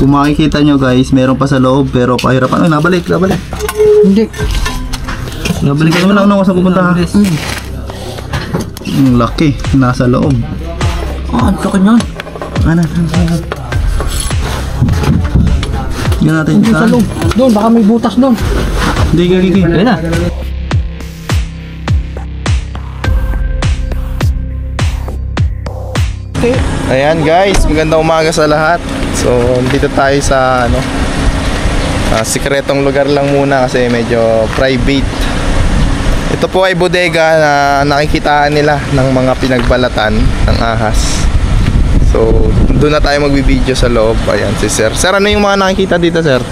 Kung makikita nyo guys, meron pa sa loob pero pahirapan. Ay, nabalik. Hindi. Nabalik naman ako sa pupunta ha. Laki, nasa loob. Ang laki niyan. Ano? Yan natin Hindi sa loob. Doon, baka may butas doon. Hindi, gigi. Ayun na. Ayan guys, magandang umaga sa lahat. So, dito tayo sa sikretong lugar lang muna kasi medyo private. Ito po ay bodega na nakikitaan nila ng mga pinagbalatan ng ahas. So, doon na tayo magbibideo sa loob. Ayan si Sir. Sir, ano yung mga nakikita dito, Sir?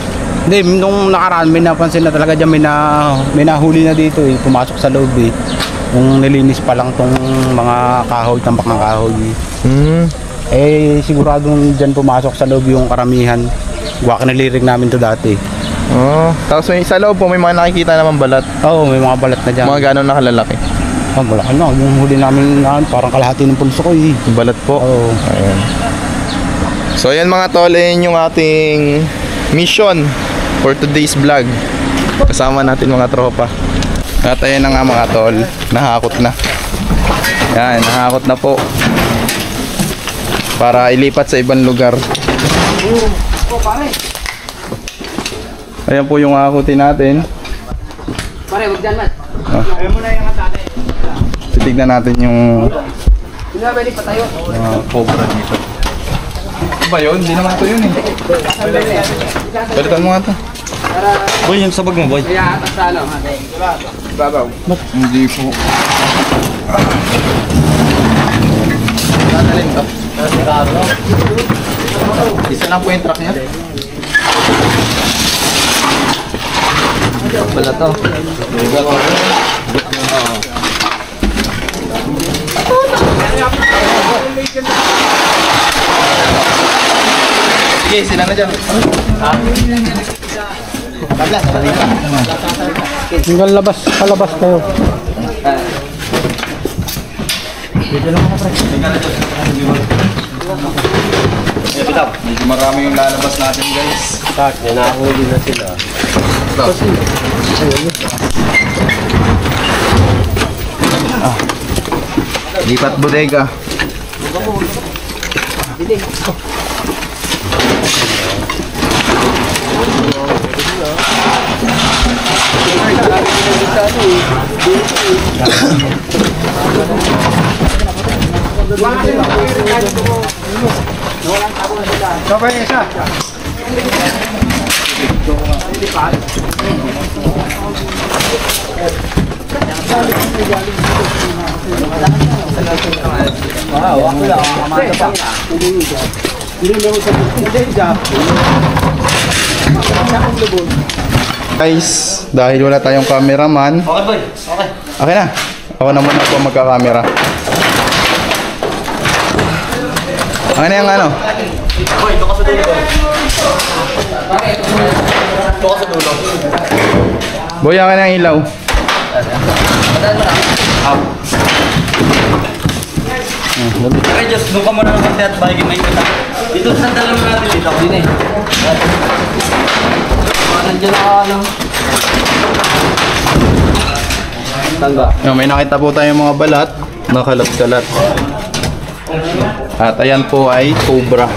Hindi, nung nakaraan may napansin na talaga dyan, may nahuli na dito eh. Pumasok sa loob eh. Nung nilinis pa lang tong mga kahoy, tambak ng kahoy. Eh, siguradong dyan pumasok sa loob yung karamihan. Guwak nilirig namin to dati. Oh, tapos may sa loob po may mga nakikita naman balat. Oo, may mga balat na dyan. Mga gano'n nakalalaki? Oh, malaki na. Yung huli namin parang kalahati ng pulso ko eh. Yung balat po? Oo. Ayan. So ayan mga tol, ayan yung ating mission for today's vlog. Kasama natin mga tropa. At ayan na nga mga tol, nahakot na. Yan, nahakot na po. Para ilipat sa ibang lugar. Ayan po yung hakutin natin. Pare, wag dyan man. Ayaw mo na yung atake. Titignan natin yung Pinabalik pa tayo. cobra dito. Ano ba yun? Hindi naman ito yun eh. Balitan mo nga ito. Boy, yung sabag mo, boy. Kaya atas sa ano? Babaw. Hindi po. Dadalhin to. Isa lang po yung truck niya. Wala to. Sige, sila na dyan. Hanggang labas, palabas kayo. Medyo marami yung lalabas natin guys. Nahuli na sila. Lipat bodega. Guys, dahil wala tayong cameraman. Okay boy, okay. Okay na. Ako na muna po magka-camera. Ano na yung ano? Boy, ito ka sa dulo. Ito ka sa dulo. Boy, akin na yung ilaw. Okay, just doon ka muna ng konti at balik may kita. Dito sandalan mo natin dito. Dito eh. Nandiyan ako ano. Tangga. May nakita po tayong mga balat. Nakalat-kalat. At ayan po ay cobra.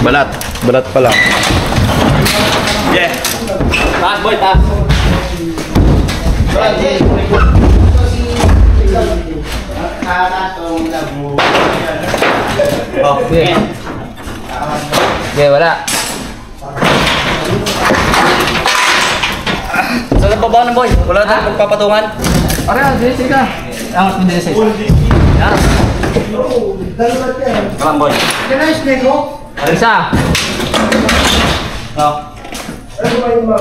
Balat. Balat pa lang. Yeah. Taas boy, taas. Okay. Okay, wala. Saan ang baba ng boy? Wala na magpapatungan? Para, sige ka. Angat mo din sa isa. Yan. Kalang boy. Isa. No.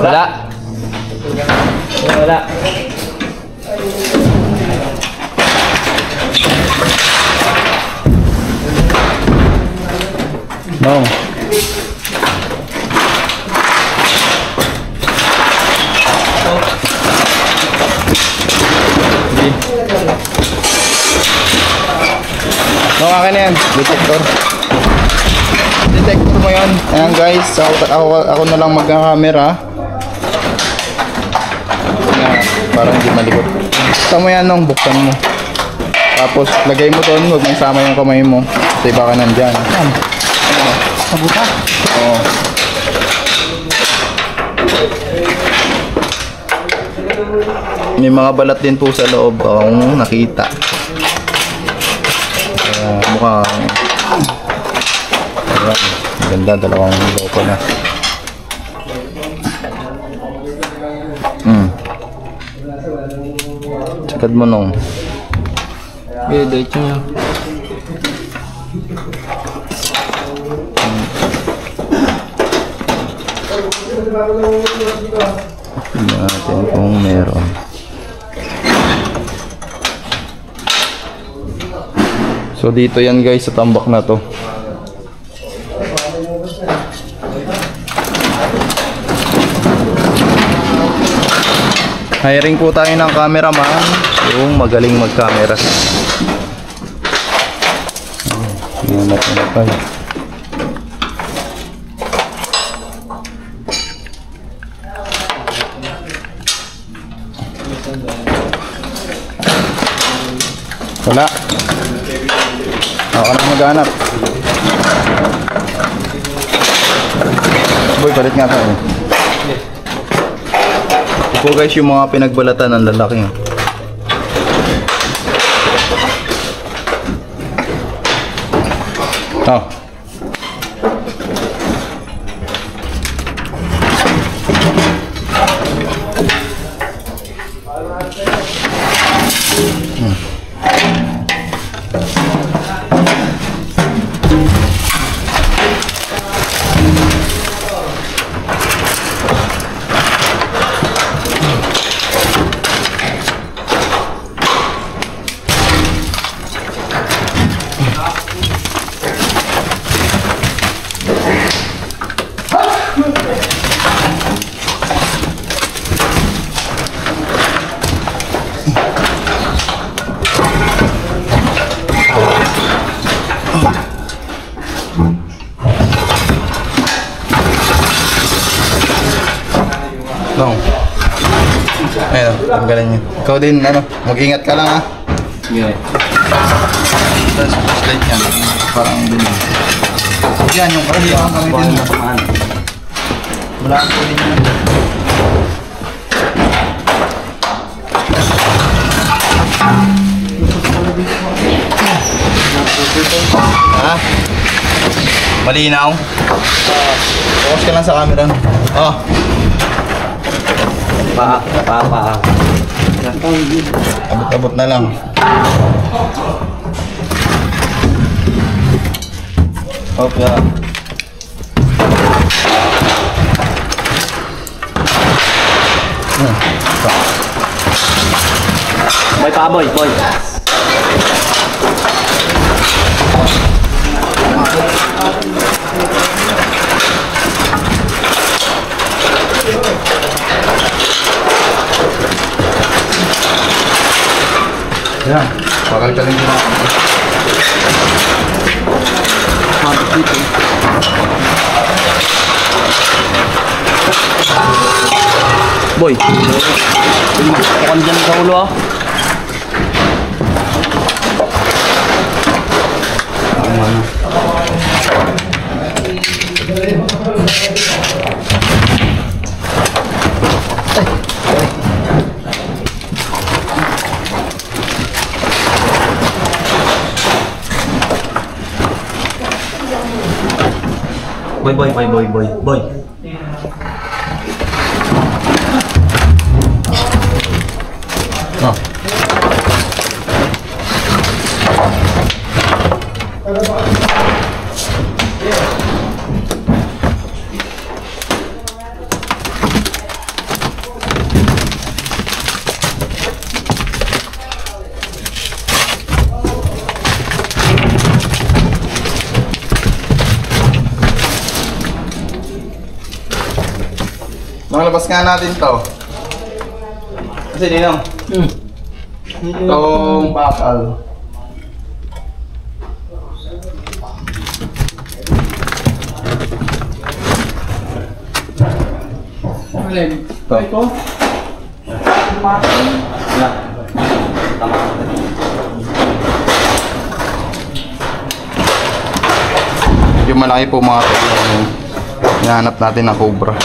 Wala. Wala. No. No, akin na yan. Detector. detector mo yun. Ayan guys, ako na lang magka-camera. Parang hindi malikot. Buksan mo yan nung, buksan mo. Tapos lagay mo doon, huwag mo isama yung kamay mo. Kasi baka nandyan. Sabuta? Oo. May mga balat din po sa loob akong nakita. Mukhang ayan, ganda, dalawang loko na. Sakad mo nung. Diretso niya. Tingnan natin kung meron. So dito yan guys, sa tambak na to. Hiring po tayo ng cameraman, yung magaling mag-camera. Tingnan natin na tayo. Wala. Ako na maghanap. Boy, palit nga tayo. Ito po guys yung mga pinagbalatan ng lalaki. Oh. Long. Ayun, tanggalin nyo. Ikaw din, ano, mag-ingat ka lang ha. Yeah. Tapos flashlight yan. Parang din. Yan, yung kali yung gamitin mo. Wala ko din yan. Ha? Malinaw? Focus ka lang sa camera. Oh. Paa. Abot-abot na lang. Okay. Boy pa, boy. Yan, bakal ka rin ginawa. Boy, tukan dyan sa ulo ah. Boy. Oh. Makalabas nga natin to. Kasi Ninong. Itong bakal. rin. Ito. Yung malaki po mga tol, yung hinahanap natin na cobra.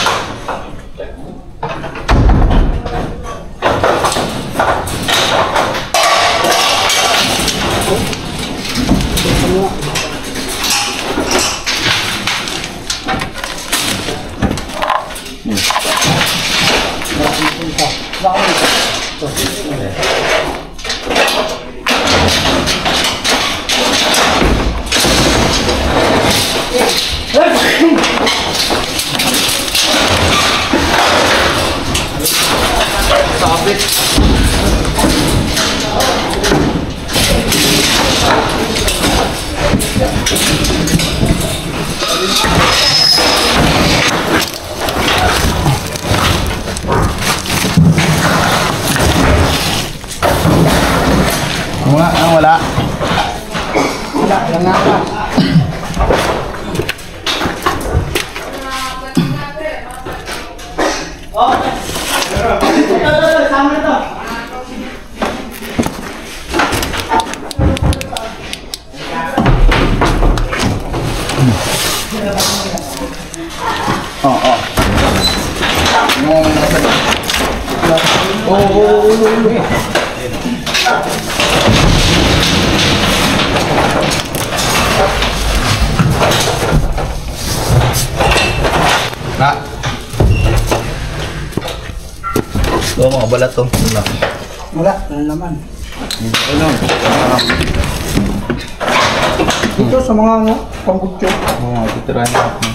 Wala. Wala lang nga pa. Ha? Ito mga balat to. Wala naman. Ito sa mga ano, pambutyo. Oo, titirahin natin.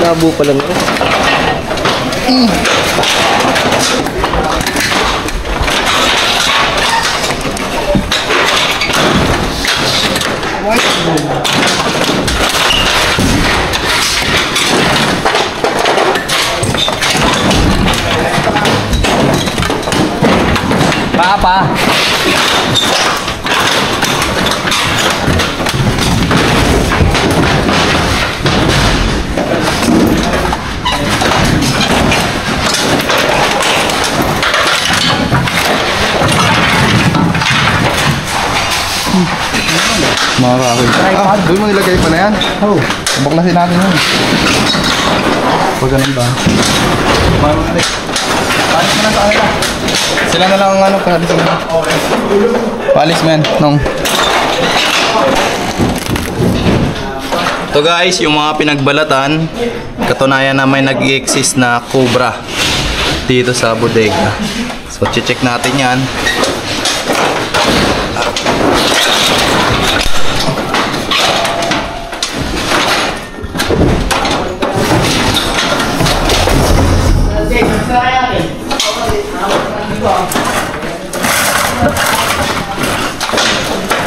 Labo pa lang ito. Pa. Mga kahoy. Doon mo nilagay pa na yan? Oh. Baklasin natin yun. Pag ganun ba? Paano mo na sa kanila? Sila na lang ang ano, palis mo. Palis men, nung. Ito guys, yung mga pinagbalatan, katunayan na may nag-exist na cobra dito sa bodega. So, check natin yan.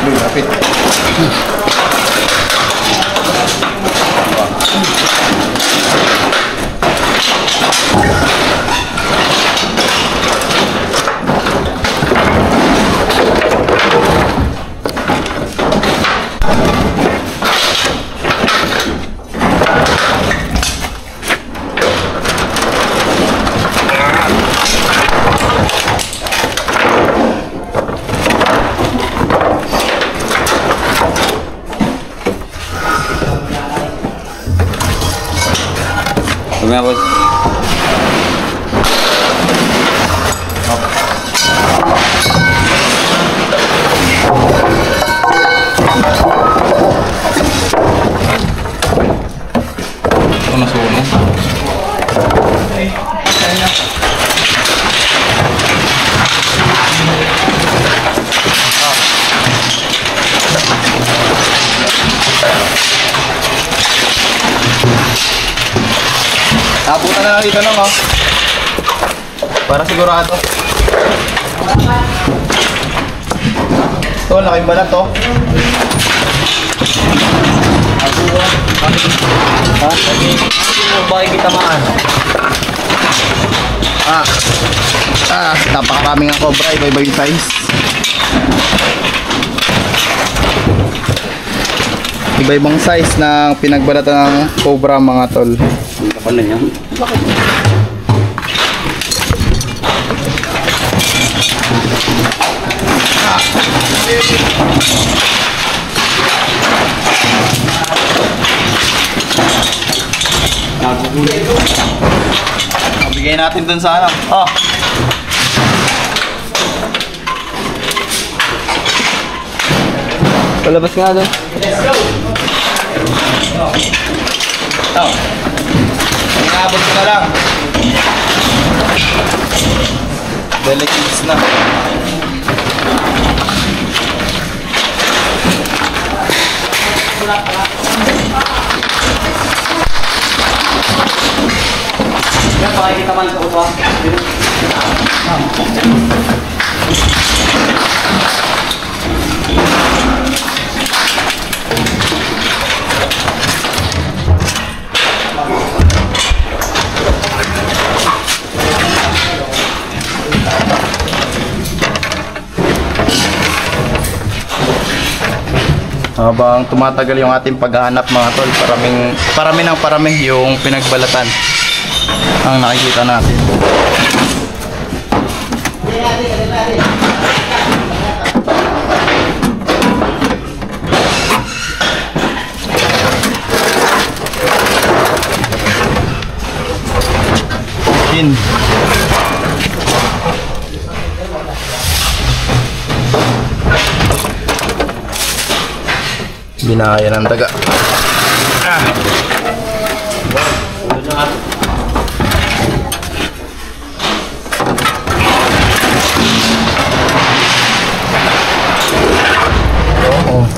Lapit. Tumabot. Ito nasunog. Taputan na lang dito lang, oh. Para sigurado. Ito, laking balat, oh. Ha? Bakit kita maan? Napakaraming ang cobra, iba-iba yung size. Iba-ibang size ng pinagbalatan ng cobra, mga tol. Ang kapal na niya. Bigay natin dun sa ano. Oh. Palabas nga doon. Ito. Inabot ko na lang. Delicates na. Yan, makikita man sa upa. Habang tumatagal yung ating paghahanap mga tol, parami yung pinagbalatan ang nakikita natin. Chin. Binaya ng daga.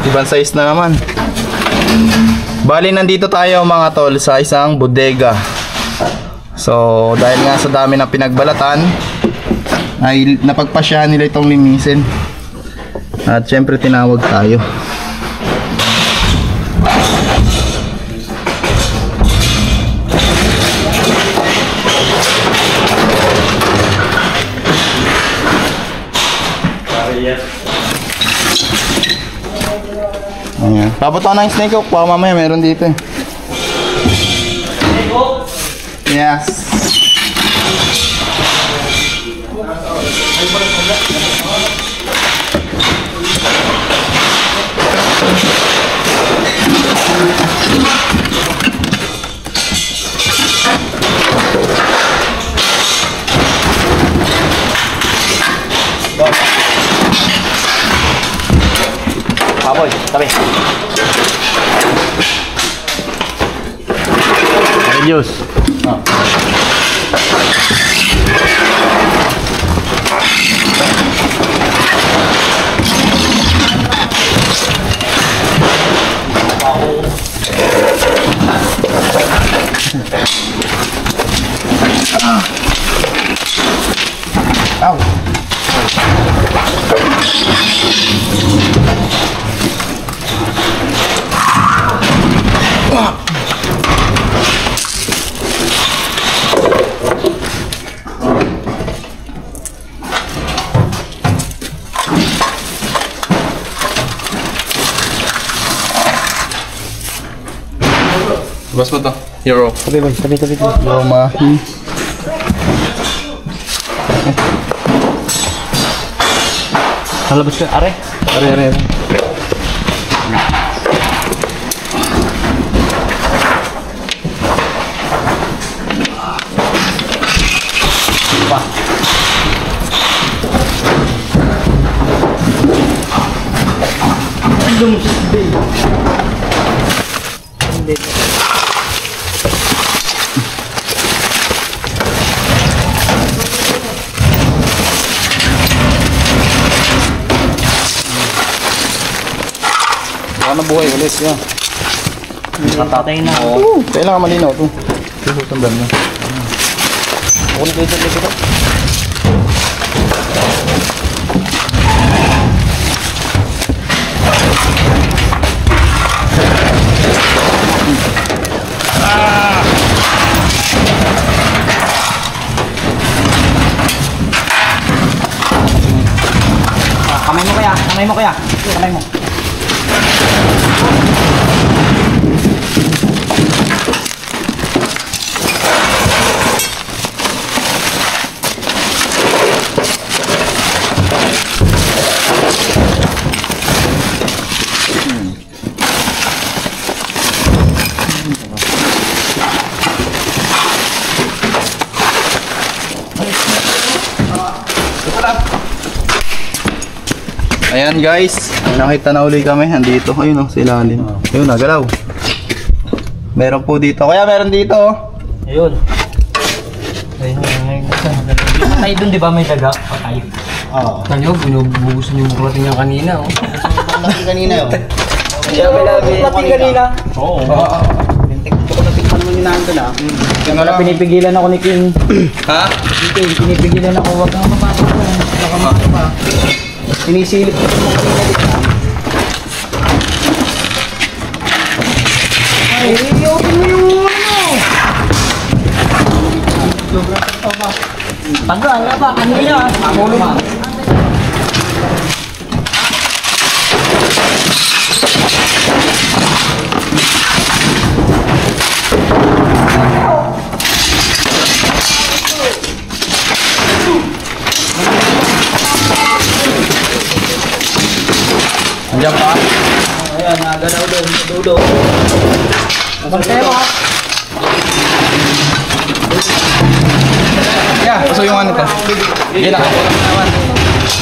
Ibang size na naman. Bali nandito tayo mga tol sa isang bodega. So dahil nga sa dami ng pinagbalatan ay napagpasyahan nila itong linisin. At syempre tinawag tayo. Ayan. Papunta na yung snake hook. Baka mamaya meron dito eh. Yes. Baboy, tabi. Ayos. Ow. Bas mo to, hero. Tabi boy, tabi. Roma. Halabas ka, are. Are. Baka nabuhay ulit yan. Patay na. Kailangan malinaw ito. Tutong mo. Ako na kayo dito. Kamay mo kaya. Kamay mo. Ayan guys, may nakita na uli kami. Andito, ayun sa ilalim. Ayun galaw. Meron po dito. Kaya meron dito. Ayun. Ayun. Patay dun, di ba may daga? Patay. Oo. Kanyo, binubuhusan yung buklatin niya kanina. Laki kanina yun. Buklatin kanina? Oo. Natik pa naman yung naandun ah. Kaya pinipigilan ako ni King. Ha? King, pinipigilan ako. Huwag kang mapasok ko. Nakamasok pa. Sinisilip ko yung mga kanina dito. I-open mo yung Tagal na ba? Kanina. Pamulo ba? Andiyan pa? Ayan, nagalaw doon. Dudo. Pagkayo ha? Yeah, paso yung ano to. Sige lang.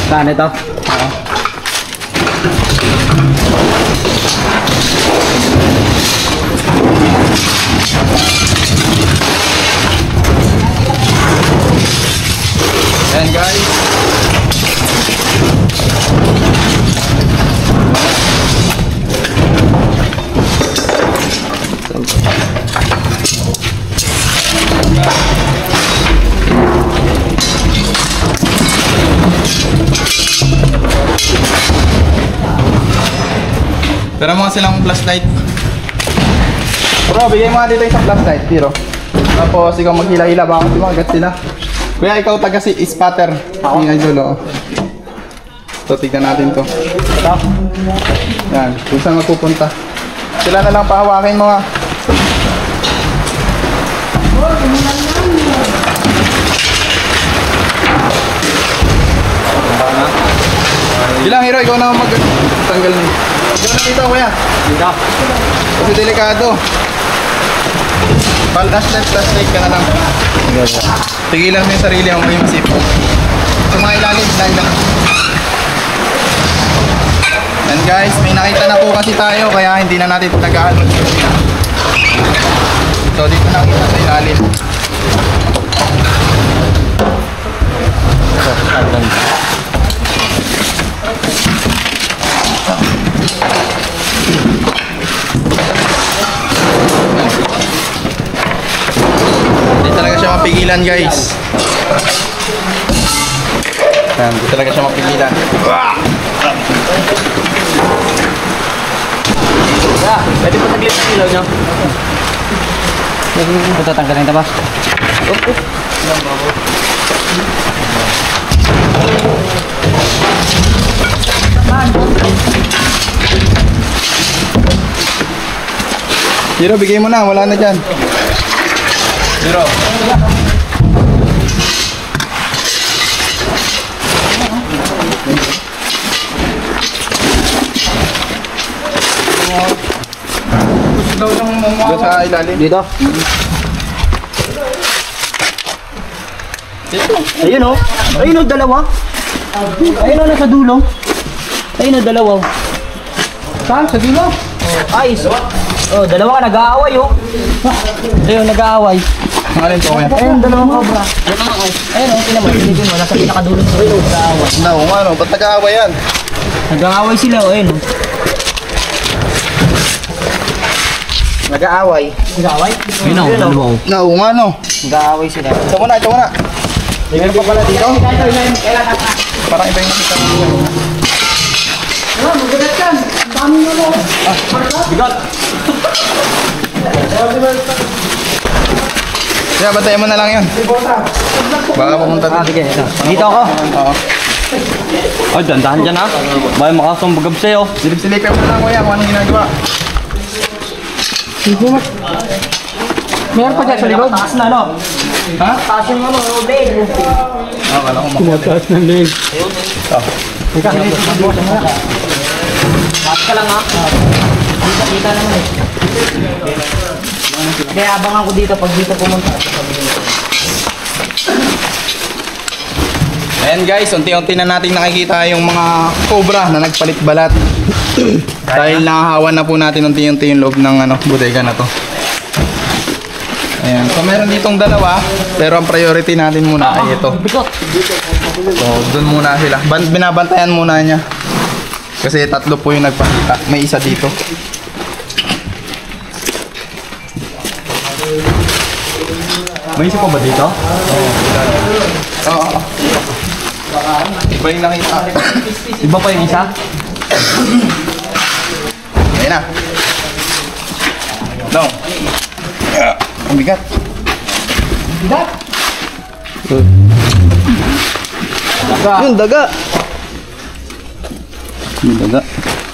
Saan ito? Ayan guys. Pero mga silang flashlight. Bro, bigay mo nga dito isang flashlight, Tiro. Tapos ikaw maghila-hila, baka di makagat sila. Kuya, ikaw taga si spatter. Ako? Yung idol, So, tignan natin to. Ito? Yan, kung saan magpupunta. Sila na lang pahawakin mo ha. Bilang hero, ikaw na mag-tanggal na. Ikaw na dito, kuya. Dito. Kasi delikado. Flashlight ka na lang. Tigilan mo yung sarili mo, may masipon. Sa mga ilalim, lang. And guys, may nakita na po kasi tayo, kaya hindi na natin tagaan. So dito nakita sa ilalim. Hindi talaga siya mapigilan guys. Hindi talaga siya mapigilan. Pwede pa taglit ang ilaw nyo? Ito tanggalin ito ba? Hero, bigay mo na, wala na dyan. Hero. Doon sa ilalim. Dito? Ayun o. Ayun o, dalawa. Ayun o, nasa dulo. Ayun o, dalawa. Saan? Sa dulo? Ayos. Oh, dalawa ka nag-aaway oh. Ayun, nag-aaway. Alin to kuya? Ayun, dalawang cobra. Ayun o, tinan mo. Silipin mo, nasa pinakadulo sa dulo. Nag-aaway. No, ano, ba't nag-aaway yan? Nag-aaway sila o, ayun o. Nag-aaway. Nag-aaway? Ayun o, dalawa o. No, ano? Nag-aaway sila. Ito muna, ito muna. Meron pa pala dito? Parang iba yung nakita mo. Magagat yan. Dami mo mo. Bigot! Kaya bantayan mo na lang yan. Baka pumunta Ah, dito. sige. Dito ako. Oo. Ay, dandahan dyan ha. Baka makasumbagab sa'yo. Silip-silipin mo na lang kuya kung anong ginagawa. Meron pa dyan sa likod? Taas na, no? Ha? Taas yung ano, bed. Ah, kala ko Tumataas ng leg. Taas ka lang ha. Kita naman eh. Kaya abangan ko dito pag dito pumunta. Ayan guys, unti-unti na natin nakikita yung mga cobra na nagpalit balat. Dahil nakahawan na po natin unti-unti yung loob ng bodega na to. Ayan, so meron ditong dalawa, pero ang priority natin muna ay ito. So, dun muna sila. Binabantayan muna niya. Kasi tatlo po yung nagpakita. May isa dito. May isa pa ba dito? Oo. Iba yung nakita. Iba pa yung isa? Ayan na. No. Ang bigat. Bigat? Yung daga. Yung daga.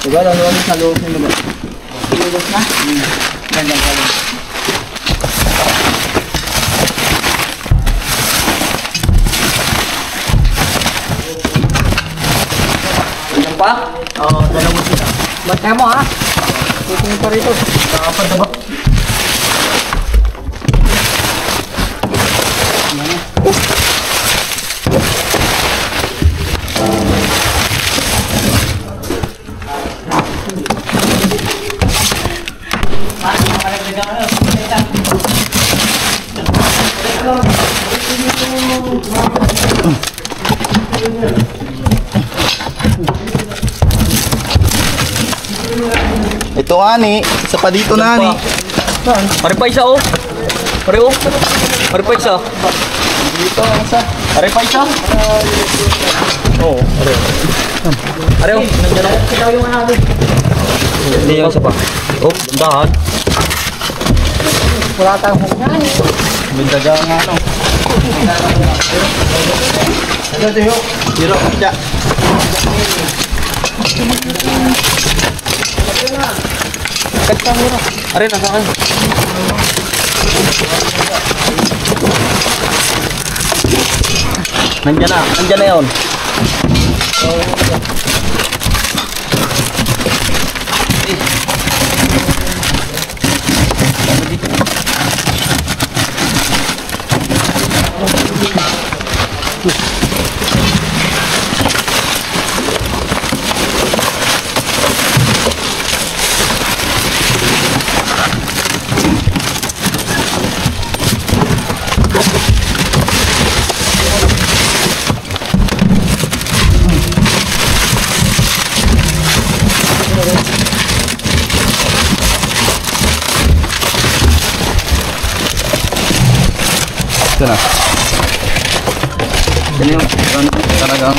Diba, lalo kami sa loob ng daga. Lulog na? Ganyan ka lang. Ganyan pa? Oo, dalawa sila. Bantay mo ha? Tutingin pa rito. Nakapadaba. Ito ani, isa pa dito na ani. Pare pa isa oh. Pare oh. Pare pa isa. Dito isa. Pare pa isa. Oo, pare. Pare oh, nandiyan ako. Kitaw yung ano. Hindi yung isa pa. Oh, dahan. Wala tayong hukyan. Bindaga nga ano. Ano tayo? Hiro, siya. Kacang hiro. Are, nasa akin. Nandiyan na yun. Ito na. Yan yung talagang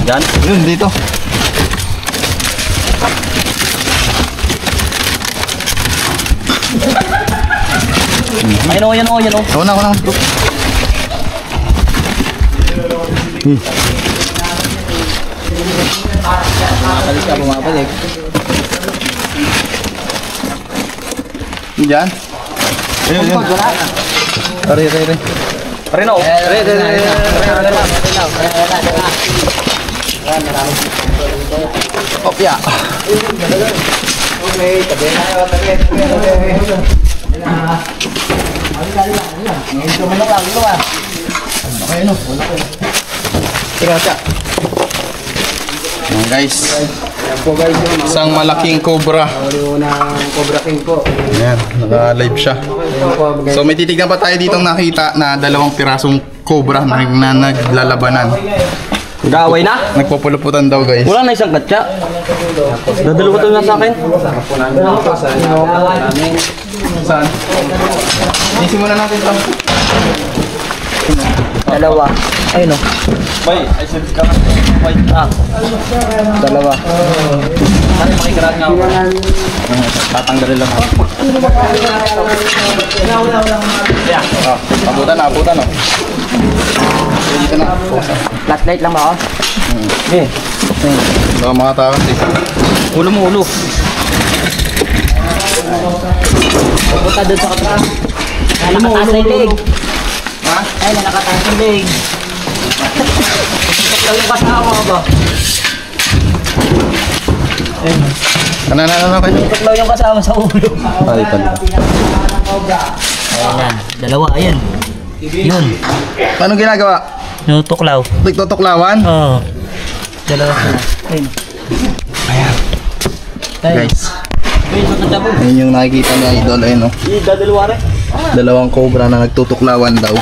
yan. Yun, dito. Ayan o, ayan o, ayan o. Ako na. Nakakalis ka, bumabalik. Diyan. Ayun. Are. Pare na o. Kopya. Okay, tabi na. Ayan guys. Isang malaking cobra. Cobra King po. Ayan, naka-live siya. So may titignan pa tayo ditong nakita na 2 pirasong cobra na naglalabanan. Nag-aaway na? Nagpupuluputan daw guys. Wala na isang katsa. Dadalawa to na sa akin. Saan? Isin muna natin ito. Dalawa. Ayun o. Bay, ay sabi ka. Dalawa. Ano makikirat nga ako? Tatanggalin lang ako. Abutan o. Dito na. Flashlight lang ba ako? Eh. Baka makatakas eh. Ulo mo, ulo. Pupunta doon sa katas. Nakataas na yung leg. Ha? Ay, nakataas yung leg. Ikaw yung kasama ba? Ano kayo? Ikaw yung kasama sa ulo. Ay, pala. Ayan yan. Dalawa, ayan. Yun. Paano ginagawa? Nutuklaw. Nagtutuklawan? Oo. Dalawa sila. Ayun. Ayan. Guys. Ayun, matanda po. Ayun yung nakikita ni Idol. Ayun o. Dadalawa rin. Dalawang cobra na nagtutuklawan daw.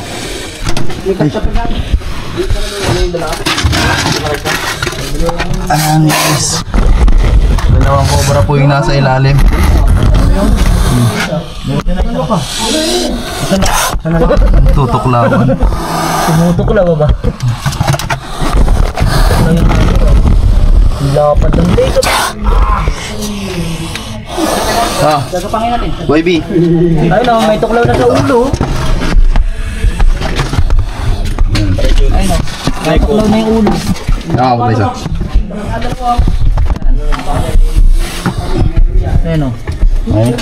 Ayan guys. Dalawang cobra po yung nasa ilalim. Tutuklawan. Tumutuklaw ba? Lapad ng dito. Ah, Gagapangin natin. YB. Ayun o, may tuklaw na sa ulo. Ayun o. May tuklaw na yung ulo. Nakakapag isa. Ayun o. Ayun.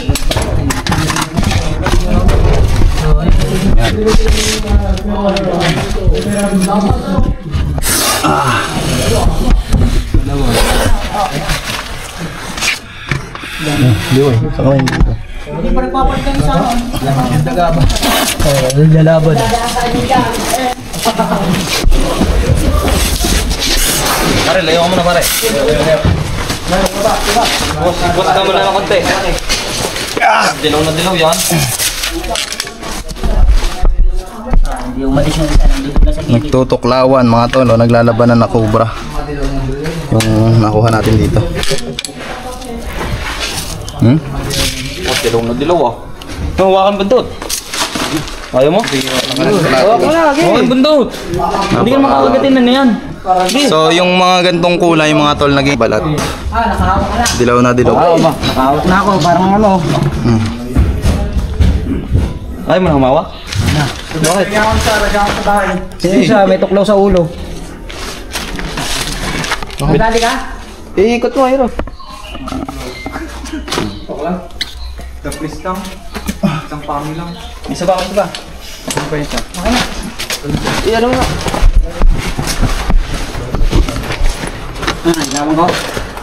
Liway, sa kamay dito. Hindi pa nagpapalitan sa ano. Yung dagaba. Oo, yung lalaban. Pare, layo ka muna pare. Boss ka muna ng konti. Dilaw na dilaw yan. Hindi umalis yung isa. Nandito na sa gilid. Nagtutuklawan mga tol, o, naglalabanan na cobra. Yung nakuha natin dito. Dilaw na dilaw ah. Hawakan bundot. Ayaw mo? Hawakan mo na lagi. Hawakan bundot. Hindi ka makakagatin na yan. So yung mga gantong kulay mga tol naging balat. Dilaw na dilaw. Nakahawak na ako. Parang ano. Ayaw mo na humawak? Bakit? Sino siya? May tuklaw sa ulo. Madali ka? Iikot mo, Hiro. Isa ba? Isa ba? Iyan mo na. Gawin ko.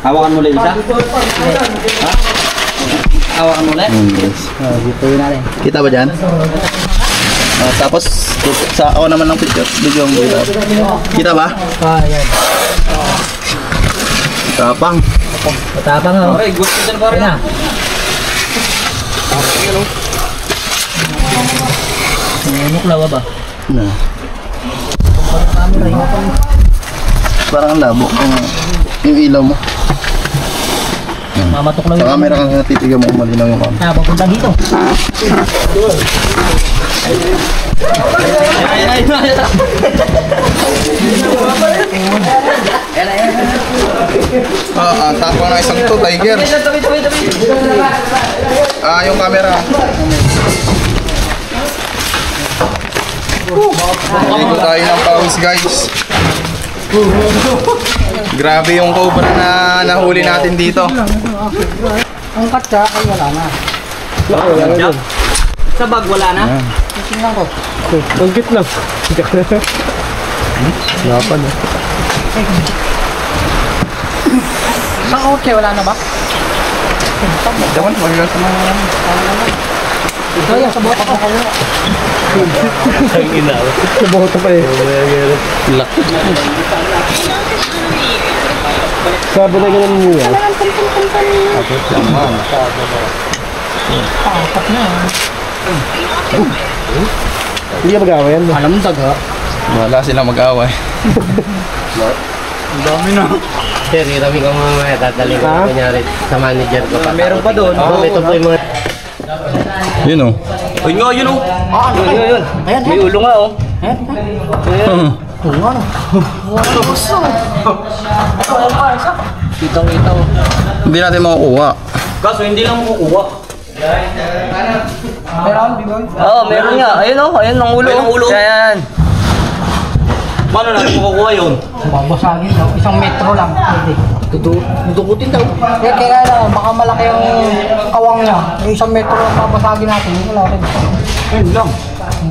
Hawakan mo lang isa. Hawakan mo ulit. Guys. Dito yun natin. Kita ba dyan? Tapos sa ako naman ng picture. Video ang kita. Kita ba? Yan. Tapang. Matapang o. Pare, gusto dyan pare. Yan na. Nuklaw ba? Na. Parang ang labo. Yung ilaw mo. Mamatuklaw Sa yun. camera ka natitigan mo kung malinaw yung camera. Papunta dito. Tapang na isang to, tiger. Yung camera. Ligo tayo ng pawis guys. Grabe yung cobra na nahuli natin dito. Ang katsa ay wala na. Sa bag wala na? Tingnan ko. Ang git lang. Lapan eh. Sa kotse wala na ba? Dapat magiging sa mga Ito yan, sa bota ko. Ang ina. Sa bota pa eh. Laki. Sabi na ganun mo yan. Pakat na yan. Hindi ka mag-awa yan. Alam mo daga. wala silang mag-away. Sir, irami ko mga tatali ko kunyari sa manager ko pa. Meron pa doon. Ito po yung mga... Yun o. Ayun nga, yun oh. Ayan, May ulo nga oh. Kitang-kita oh. Hindi natin makukuha. Kaso hindi lang makukuha. Meron, Bigoy? Oo, meron nga. Ayun oh, ayun ang ulo. Ayun ang ulo. Ayan. Paano natin makukuha yun? Babasagin daw. 1 metro lang. Pwede. Dudukutin daw. Kaya lang, baka malaki yung kawang niya. Yung 1 metro lang babasagin natin. Wala rin. Ayun lang.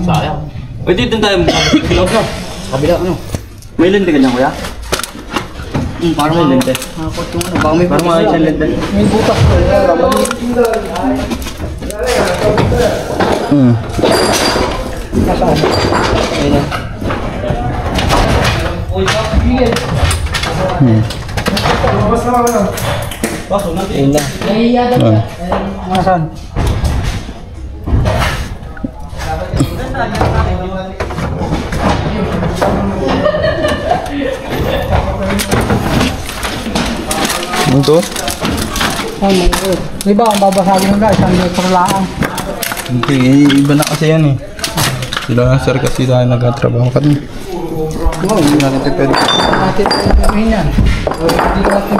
Sayang. Pwede din tayo mag-vlog na. Kabila ano? May lente ka dyan, kuya? Parang may lente. Nakakot yung ano. Baka may Parang may isang lente. May butas ko. Nasaan? Ano to? Oh, di ba, ang babasagin nila, isang metro lang. Hindi, iba na kasi yan eh. Sila na sir kasi dahil nagtatrabaho ka dun. Oo, hindi natin pwede. Natin pwede yan. Hindi natin.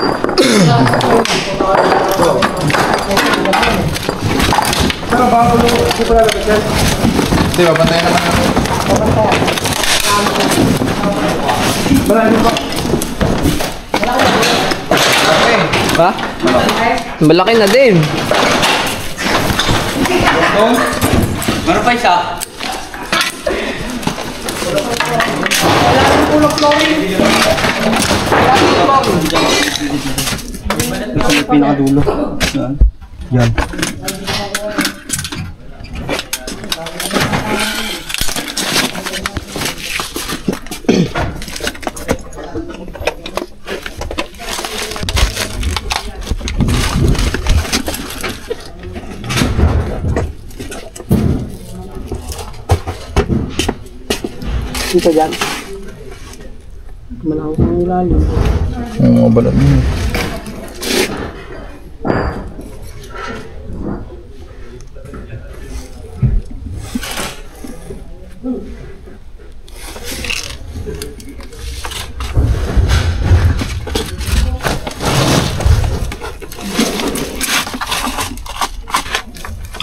Hindi, babantayan naman natin. Ha? Malaki na din. Meron pa isa. Sa pinakadulo. Yan. Dito dyan. Malawak ang ilalim. Ang mga balat mo.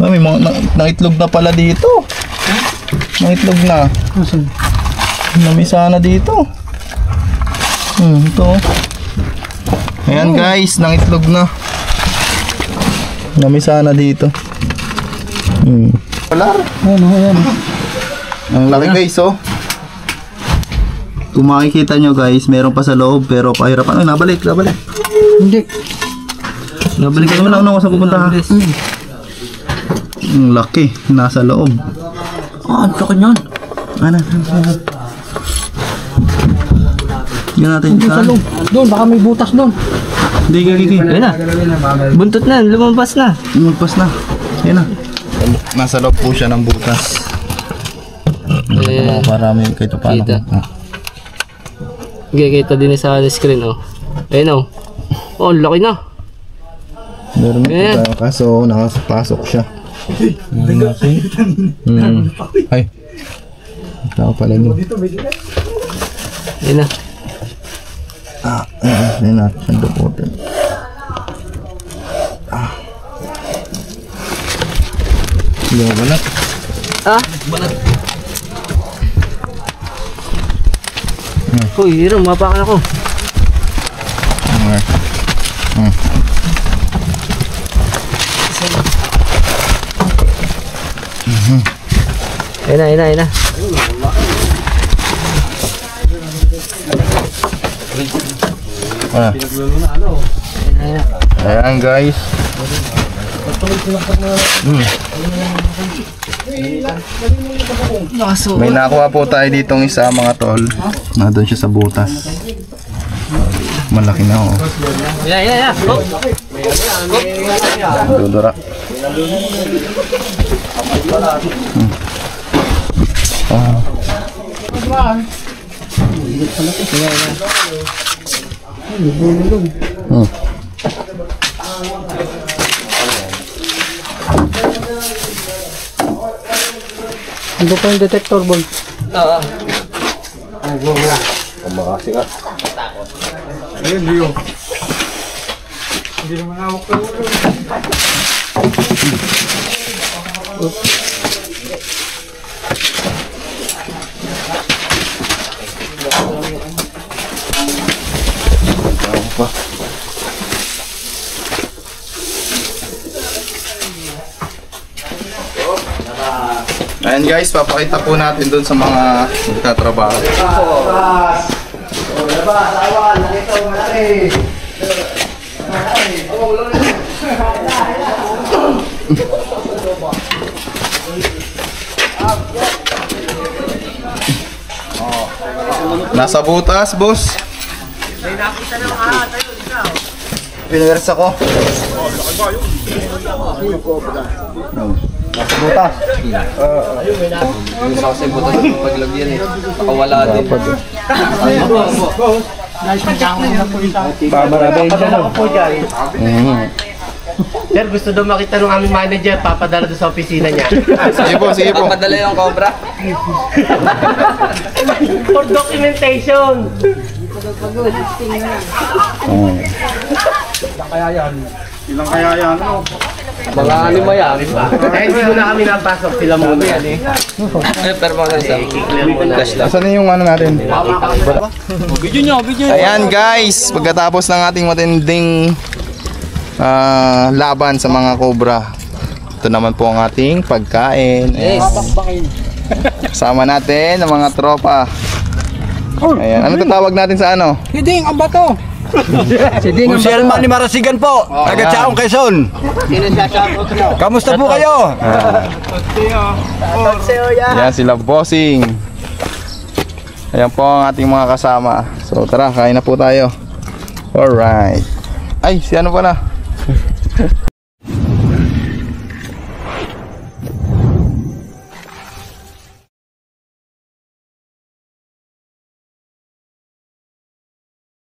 May mga naitlog na pala dito. Naitlog na. Nasaan? Namisa na dito. Ito. Ayan guys, nangitlog na. Namisa na dito. Wala. Ayan. Ang laki guys, oh. Kung makikita nyo guys, meron pa sa loob pero pahirapan. Ay, nabalik. Hindi. Nabalik ka naman ako sa pupunta ha. Ang laki, nasa loob. Ah, ang laki niyan. Ano? Yan natin Hindi sa loob. Doon, baka may butas doon. Hindi, gigi. Ayun na. Buntot na, lumabas na. Lumagpas na. Yan na. Nasa loob po siya ng butas. Parami kahit paano. Kita. Kita din sa screen, oh. Ayun, oh. Oh, laki na. Meron na Ayan. tayo kaso nakapasok siya. Ay. Tao pala doon. Ayun na. Ayun natin siyang dukutin. Hindi mo balat. Ah? Uy, Hiro, mapakan ako. Ayun na. Ayan guys. May nakuha po tayo ditong isa mga tol. Nandun siya sa butas. Malaki na oh. Yan. Oh. Dudura. Ando po yung detector ball. Oo. Ayan guys, papakita po natin dun sa mga nagtatrabaho. Nasa butas, boss. Pinwersa ko. Nasa butas. Yung sa kasi butas ng paglagyan eh. Nakawala din. Babarabay siya no. Sir, gusto daw makita ng aming manager, papadala doon sa opisina niya. Sige po, sige po. Papadala yung cobra. For documentation. Mga lima yan. Kaya hindi muna kami napasok, sila muna yan eh. Pero mga isa. I-clear muna. Asan na yung ano natin? Video nyo. Ayan guys, pagkatapos ng ating matinding laban sa mga cobra, ito naman po ang ating pagkain. Ayan. Kasama natin ang mga tropa. Ayan, ano tatawag natin sa ano? Hiding, ang bato! Kung Sherman ni Marasigan po, taga Chaong Quezon. Kamusta po kayo? Ayan sila bossing. Ayan po ang ating mga kasama. So tara, kain na po tayo. Alright. Ay, si ano pala?